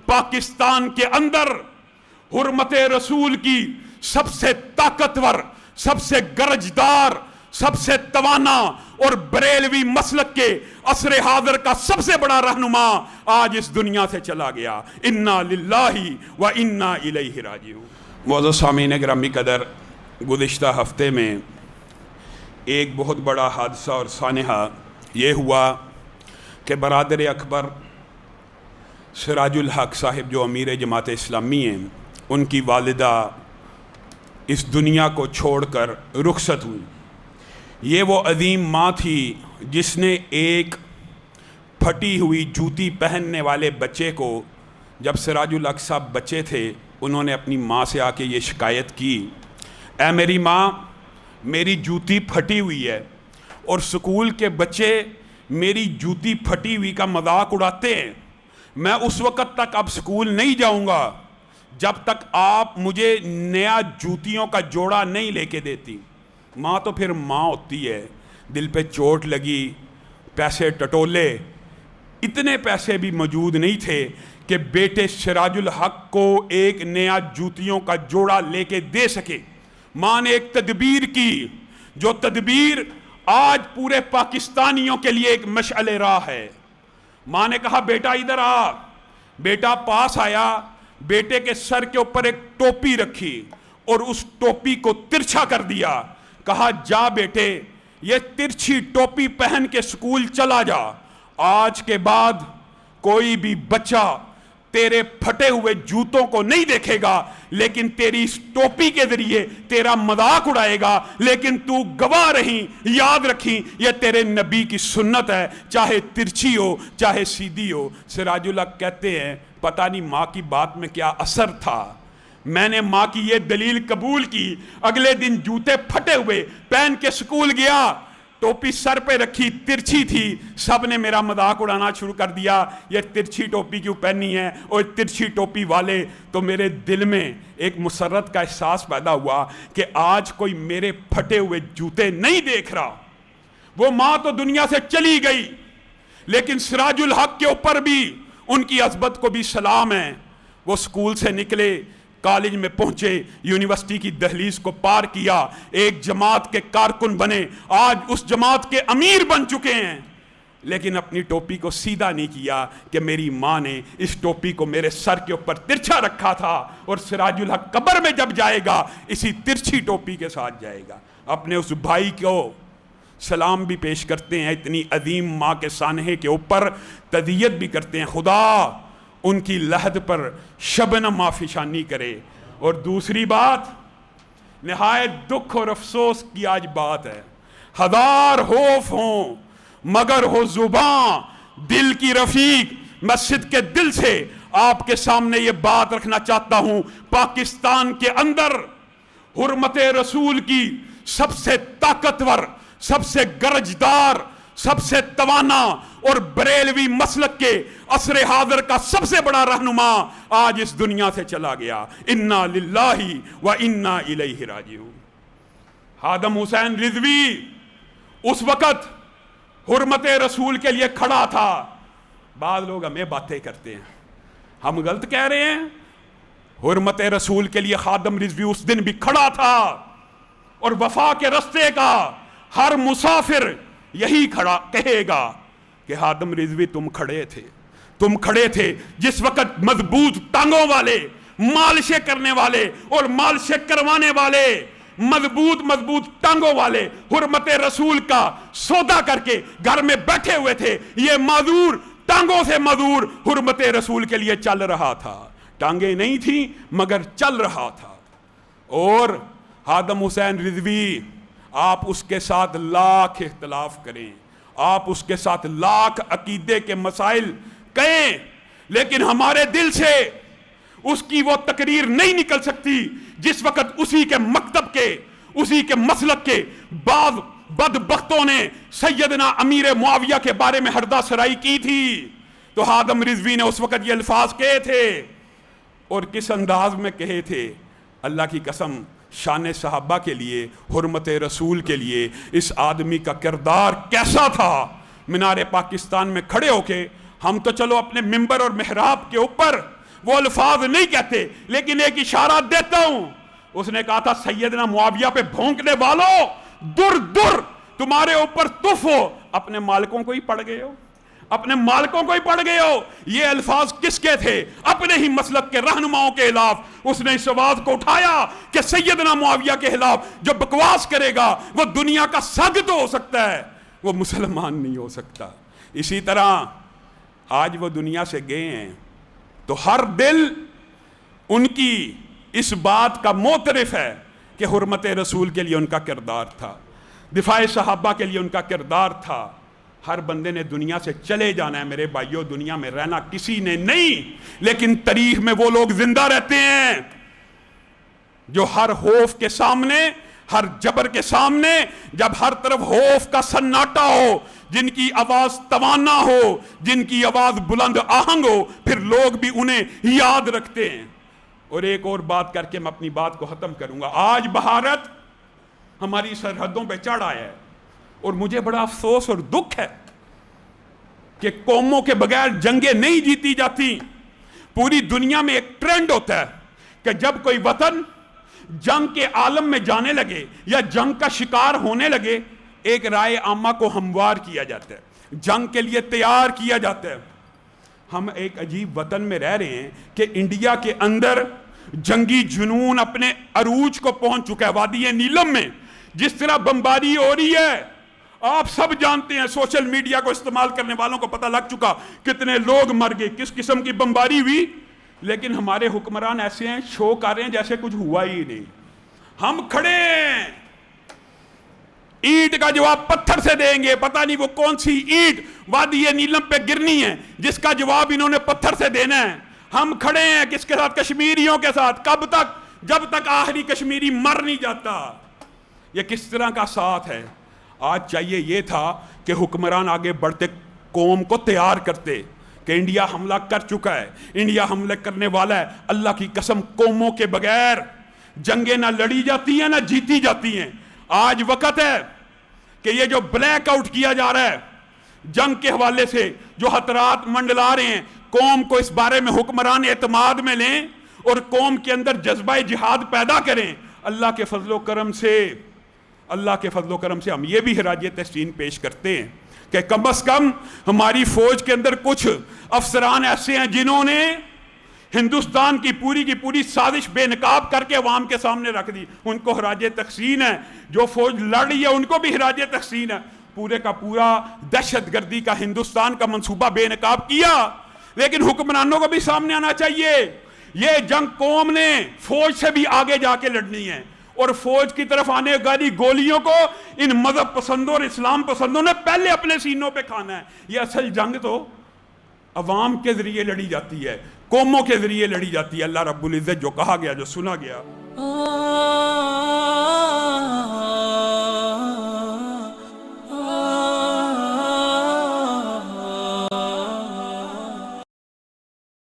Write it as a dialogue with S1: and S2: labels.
S1: पाकिस्तान के अंदर हुर्मत रसूल की सबसे ताकतवर, सबसे गरजदार, सबसे तवाना और बरेलवी मसलक के असर हाज़िर का सबसे बड़ा रहनुमा आज इस दुनिया से चला गया। इन्ना लिल्लाही व इन्ना इलैहि राजिऊन। मुअज़्ज़ज़ सामीन गिरामी कदर, गुज़िश्ता हफ्ते में एक बहुत बड़ा हादसा और सानहा ये हुआ कि बरादर अकबर सिराजुल हक साहिब जो अमीर जमात इस्लामी हैं, उनकी वालिदा इस दुनिया को छोड़कर रुखसत हुई। ये वो अजीम माँ थी जिसने एक फटी हुई जूती पहनने वाले बच्चे को, जब सिराजुल हक साहब बच्चे थे, उन्होंने अपनी माँ से आके ये शिकायत की, ऐ मेरी माँ, मेरी जूती फटी हुई है और स्कूल के बच्चे मेरी जूती फटी हुई का मजाक उड़ाते हैं। मैं उस वक़्त तक अब स्कूल नहीं जाऊंगा जब तक आप मुझे नया जूतियों का जोड़ा नहीं लेके देती। माँ तो फिर माँ होती है, दिल पे चोट लगी, पैसे टटोले, इतने पैसे भी मौजूद नहीं थे कि बेटे सिराजुल हक को एक नया जूतियों का जोड़ा लेके दे सके। माँ ने एक तदबीर की, जो तदबीर आज पूरे पाकिस्तानियों के लिए एक मशअले राह है। माँ ने कहा, बेटा इधर आ। बेटा पास आया, बेटे के सर के ऊपर एक टोपी रखी और उस टोपी को तिरछा कर दिया। कहा, जा बेटे, ये तिरछी टोपी पहन के स्कूल चला जा। आज के बाद कोई भी बच्चा तेरे फटे हुए जूतों को नहीं देखेगा, लेकिन तेरी इस टोपी के जरिए तेरा मजाक उड़ाएगा। लेकिन तू गवाह रही, याद रखी, ये तेरे नबी की सुन्नत है, चाहे तिरछी हो चाहे सीधी हो। सिराजुल हक कहते हैं, पता नहीं माँ की बात में क्या असर था, मैंने माँ की ये दलील कबूल की। अगले दिन जूते फटे हुए पहन के स्कूल गया, टोपी सर पे रखी, तिरछी थी, सब ने मेरा मजाक उड़ाना शुरू कर दिया, ये तिरछी टोपी क्यों पहनी है, और तिरछी टोपी वाले। तो मेरे दिल में एक मुसर्रत का एहसास पैदा हुआ कि आज कोई मेरे फटे हुए जूते नहीं देख रहा। वो माँ तो दुनिया से चली गई, लेकिन सिराजुल हक के ऊपर भी उनकी अज़मत को भी सलाम है। वो स्कूल से निकले, कॉलेज में पहुंचे, यूनिवर्सिटी की दहलीज को पार किया, एक जमात के कारकुन बने, आज उस जमात के अमीर बन चुके हैं। लेकिन अपनी टोपी को सीधा नहीं किया कि मेरी माँ ने इस टोपी को मेरे सर के ऊपर तिरछा रखा था, और सिराजुल हक कब्र में जब जाएगा इसी तिरछी टोपी के साथ जाएगा। अपने उस भाई को सलाम भी पेश करते हैं, इतनी अजीम माँ के सानहे के ऊपर तज़ियत भी करते हैं, खुदा उनकी लहद पर शबनम आफिशानी करे। और दूसरी बात, निहायत दुख और अफसोस की आज बात है, हजार खौफ हों मगर हो जुबां दिल की रफीक। मस्जिद के दिल से आपके सामने ये बात रखना चाहता हूं, पाकिस्तान के अंदर हुर्मत रसूल की सबसे ताकतवर, सबसे गरजदार, सबसे तवाना और बरेलवी मसलक के असर हाज़िर का सबसे बड़ा रहनुमा आज इस दुनिया से चला गया। इन्ना लिल्लाही व इन्ना इलैहि राजिऊन। हादम हुसैन रिजवी उस वक़्त हुर्मत रसूल के लिए खड़ा था। बाद लोग हमें बातें करते हैं, हम गलत कह रहे हैं। हुर्मत रसूल के लिए हादम रिजवी उस दिन भी खड़ा था, और वफा के रस्ते का हर मुसाफिर यही खड़ा कहेगा कि हादम रिजवी तुम खड़े थे जिस वक़्त मजबूत टांगों वाले, मालिशें करने वाले और मालिशें करवाने वाले, मजबूत टांगों वाले हुर्मत रसूल का सौदा करके घर में बैठे हुए थे। ये माजूर टांगों से माजूर हुर्मत रसूल के लिए चल रहा था। टांगे नहीं थी मगर चल रहा था। और हादम हुसैन रिजवी, आप उसके साथ लाख इख्तलाफ करें, आप उसके साथ लाख अकीदे के मसाइल कहें, लेकिन हमारे दिल से उसकी वो तकरीर नहीं निकल सकती जिस वक़्त उसी के मकतब के, उसी के मसलक के बाद बदबख्तों ने सैयदना अमीर मुआविया के बारे में हरदा सराई की थी। तो हादम रिजवी ने उस वक़्त ये अल्फाज कहे थे, और किस अंदाज में कहे थे। अल्लाह की कसम, शान सहाबा के लिए, हुर्मत रसूल के लिए इस आदमी का किरदार कैसा था। मीनार पाकिस्तान में खड़े होके हम तो चलो अपने मिंबर और मेहराब के ऊपर وہ الفاظ نہیں کہتے لیکن ایک اشارہ دیتا ہوں. اس نے کہا تھا سیدنا معاویہ پہ بھونکنے والوں در در تمہارے اوپر تف ہو. اپنے مالکوں کو ہی پڑ گئے ہو, اپنے مالکوں کو ہی پڑ گئے ہو. یہ الفاظ کس کے تھے؟ اپنے ہی مسلک کے رہنماؤں کے خلاف. اس نے اس آواز کو اٹھایا کہ سیدنا معاویہ کے خلاف جو بکواس کرے گا وہ دنیا کا سگ تو ہو سکتا ہے, وہ مسلمان نہیں ہو سکتا. اسی طرح آج وہ دنیا سے گئے ہیں تو ہر دل ان کی اس بات کا معترف ہے کہ حرمت رسول کے لیے ان کا کردار تھا, دفاع صحابہ کے لیے ان کا کردار تھا. ہر بندے نے دنیا سے چلے جانا ہے میرے بھائیوں, دنیا میں رہنا کسی نے نہیں, لیکن تاریخ میں وہ لوگ زندہ رہتے ہیں جو ہر خوف کے سامنے, ہر جبر کے سامنے, جب ہر طرف خوف کا سناٹا ہو, جن کی آواز توانا ہو, جن کی آواز بلند آہنگ ہو, پھر لوگ بھی انہیں یاد رکھتے ہیں. اور ایک اور بات کر کے میں اپنی بات کو ختم کروں گا. آج بھارت ہماری سرحدوں پہ چڑھ آیا ہے اور مجھے بڑا افسوس اور دکھ ہے کہ قوموں کے بغیر جنگیں نہیں جیتی جاتی. پوری دنیا میں ایک ٹرینڈ ہوتا ہے کہ جب کوئی وطن جنگ کے عالم میں جانے لگے یا جنگ کا شکار ہونے لگے, ایک رائے عامہ کو ہموار کیا جاتا ہے, جنگ کے لیے تیار کیا جاتا ہے. ہم ایک عجیب وطن میں رہ رہے ہیں کہ انڈیا کے اندر جنگی جنون اپنے عروج کو پہنچ چکا ہے. وادی نیلم میں جس طرح بمباری ہو رہی ہے آپ سب جانتے ہیں, سوشل میڈیا کو استعمال کرنے والوں کو پتہ لگ چکا کتنے لوگ مر گئے, کس قسم کی بمباری ہوئی. لیکن ہمارے حکمران ایسے ہیں, شو کر رہے ہیں جیسے کچھ ہوا ہی نہیں. ہم کھڑے ہیں, اینٹ کا جواب پتھر سے دیں گے, پتہ نہیں وہ کون سی اینٹ وادی نیلم پہ گرنی ہے جس کا جواب انہوں نے پتھر سے دینا ہے. ہم کھڑے ہیں کس کے ساتھ؟ کشمیریوں کے ساتھ. کب تک؟ جب تک آخری کشمیری مر نہیں جاتا. یہ کس طرح کا ساتھ ہے؟ آج چاہیے یہ تھا کہ حکمران آگے بڑھتے قوم کو تیار کرتے کہ انڈیا حملہ کر چکا ہے, انڈیا حملے کرنے والا ہے. اللہ کی قسم قوموں کے بغیر جنگیں نہ لڑی جاتی ہیں نہ جیتی جاتی ہیں. آج وقت ہے کہ یہ جو بلیک آؤٹ کیا جا رہا ہے جنگ کے حوالے سے, جو خطرات منڈلا رہے ہیں, قوم کو اس بارے میں حکمران اعتماد میں لیں اور قوم کے اندر جذبہ جہاد پیدا کریں. اللہ کے فضل و کرم سے ہم یہ بھی خراج تحسین پیش کرتے ہیں کہ کم از کم ہماری فوج کے اندر کچھ افسران ایسے ہیں جنہوں نے ہندوستان کی پوری سازش بے نقاب کر کے عوام کے سامنے رکھ دی. ان کو خراج تحسین ہے. جو فوج لڑ رہی ہے ان کو بھی خراج تحسین ہے. پورے کا پورا دہشت گردی کا ہندوستان کا منصوبہ بے نقاب کیا, لیکن حکمرانوں کو بھی سامنے آنا چاہیے. یہ جنگ قوم نے فوج سے بھی آگے جا کے لڑنی ہے, اور فوج کی طرف آنے والی گولیوں کو ان مذہب پسندوں اور اسلام پسندوں نے پہلے اپنے سینوں پہ کھانا ہے. یہ اصل جنگ تو عوام کے ذریعے لڑی جاتی ہے, قوموں کے ذریعے لڑی جاتی ہے. اللہ رب العزت جو کہا گیا, جو سنا گیا,